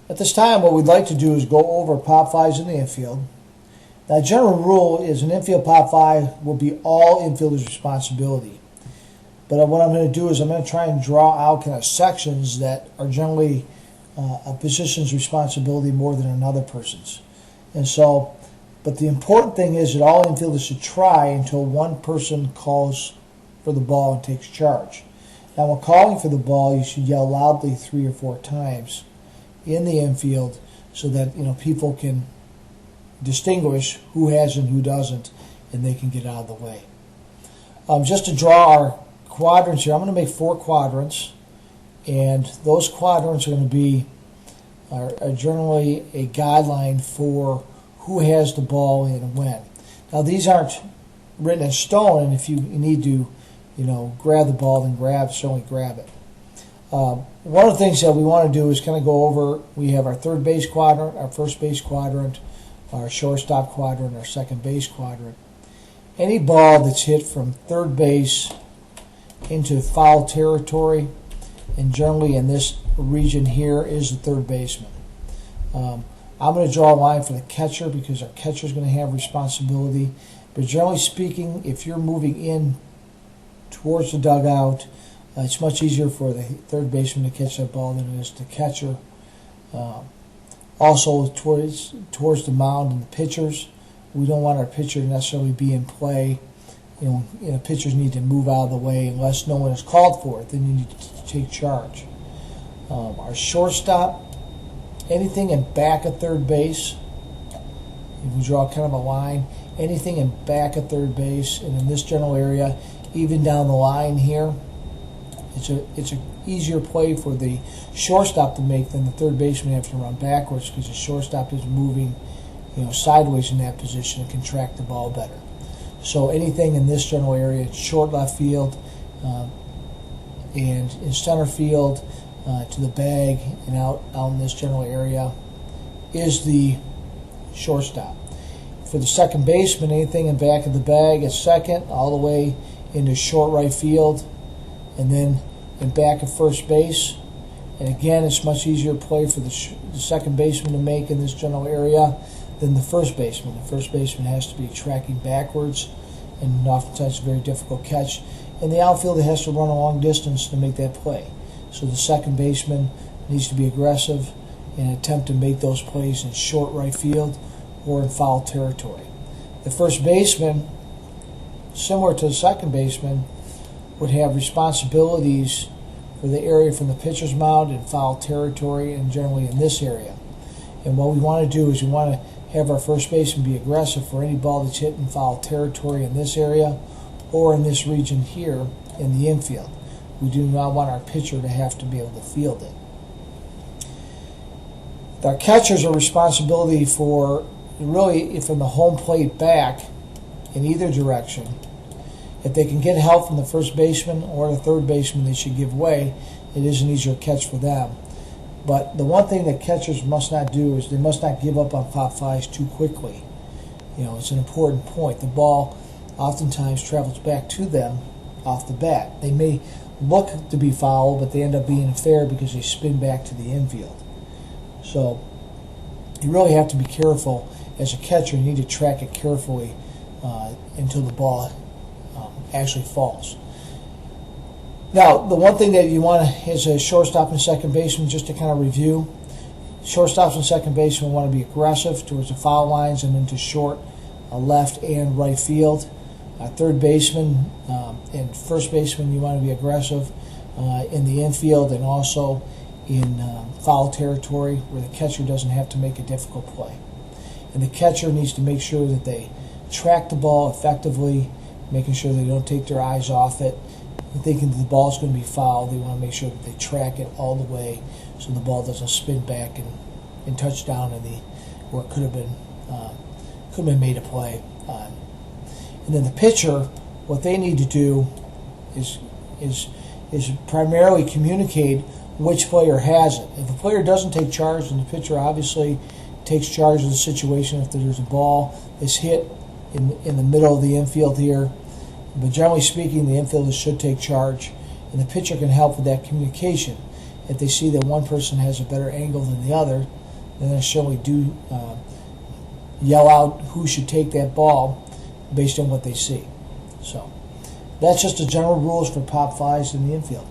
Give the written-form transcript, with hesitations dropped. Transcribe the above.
At this time, what we'd like to do is go over pop fives in the infield. Now, general rule is an infield pop five will be all infielders' responsibility. But what I'm going to do is I'm going to try and draw out kind of sections that are generally a position's responsibility more than another person's. And so, but the important thing is that all infielders should try until one person calls for the ball and takes charge. Now, when calling for the ball, you should yell loudly 3 or 4 times in the infield so that people can distinguish who has and who doesn't, and they can get out of the way. Just to draw our quadrants here, I'm going to make 4 quadrants, and those quadrants are going to be are generally a guideline for who has the ball and when. Now, these aren't written in stone, and if you need to grab the ball, then certainly grab it. One of the things that we want to do is kind of go over, we have our third base quadrant, our first base quadrant, our shortstop quadrant, our second base quadrant. Any ball that's hit from third base into foul territory, and generally in this region here, is the third baseman. I'm going to draw a line for the catcher because our catcher is going to have responsibility. But generally speaking, if you're moving in towards the dugout, it's much easier for the third baseman to catch that ball than it is the catcher. Also, towards the mound and the pitchers, we don't want our pitcher to necessarily be in play. Pitchers need to move out of the way unless no one is called for it. Then you need to take charge. Our shortstop, anything in back of third base, if we draw kind of a line, anything in back of third base, and in this general area, even down the line here, it's a easier play for the shortstop to make than the third baseman have to run backwards because the shortstop is moving sideways in that position and can track the ball better. So anything in this general area, short left field, and in center field to the bag and out in this general area is the shortstop. For the second baseman, anything in back of the bag is second, all the way into short right field, and then in back of first base. And again, it's much easier play for the second baseman to make in this general area than the first baseman. The first baseman has to be tracking backwards, and oftentimes a very difficult catch. And the outfielder has to run a long distance to make that play. So the second baseman needs to be aggressive and attempt to make those plays in short right field or in foul territory. The first baseman, similar to the second baseman, would have responsibilities for the area from the pitcher's mound in foul territory and generally in this area. And what we want to do is we want to have our first baseman be aggressive for any ball that's hit in foul territory in this area or in this region here in the infield. We do not want our pitcher to have to be able to field it. Our catchers are responsibility for really from the home plate back in either direction. If they can get help from the first baseman or the third baseman, they should give way. It is an easier catch for them. But the one thing that catchers must not do is they must not give up on pop fives too quickly. It's an important point. The ball oftentimes travels back to them off the bat. They may look to be foul, but they end up being fair because they spin back to the infield. So you really have to be careful as a catcher. You need to track it carefully until the ball actually falls. Now, the one thing that you want is a shortstop and second baseman, just to kind of review. Shortstops and second baseman want to be aggressive towards the foul lines and into short left and right field. Third baseman and first baseman, you want to be aggressive in the infield and also in foul territory where the catcher doesn't have to make a difficult play. And the catcher needs to make sure that they track the ball effectively, making sure they don't take their eyes off it. Thinking that the ball is going to be fouled, they want to make sure that they track it all the way so the ball doesn't spin back and touch down in where it could have been made a play. And then the pitcher, what they need to do is primarily communicate which player has it. If a player doesn't take charge, then the pitcher obviously takes charge of the situation. If there's a ball that's hit in the middle of the infield here, but generally speaking, the infielders should take charge, and the pitcher can help with that communication. if they see that one person has a better angle than the other, then they certainly do yell out who should take that ball based on what they see. So that's just the general rules for pop fives in the infield.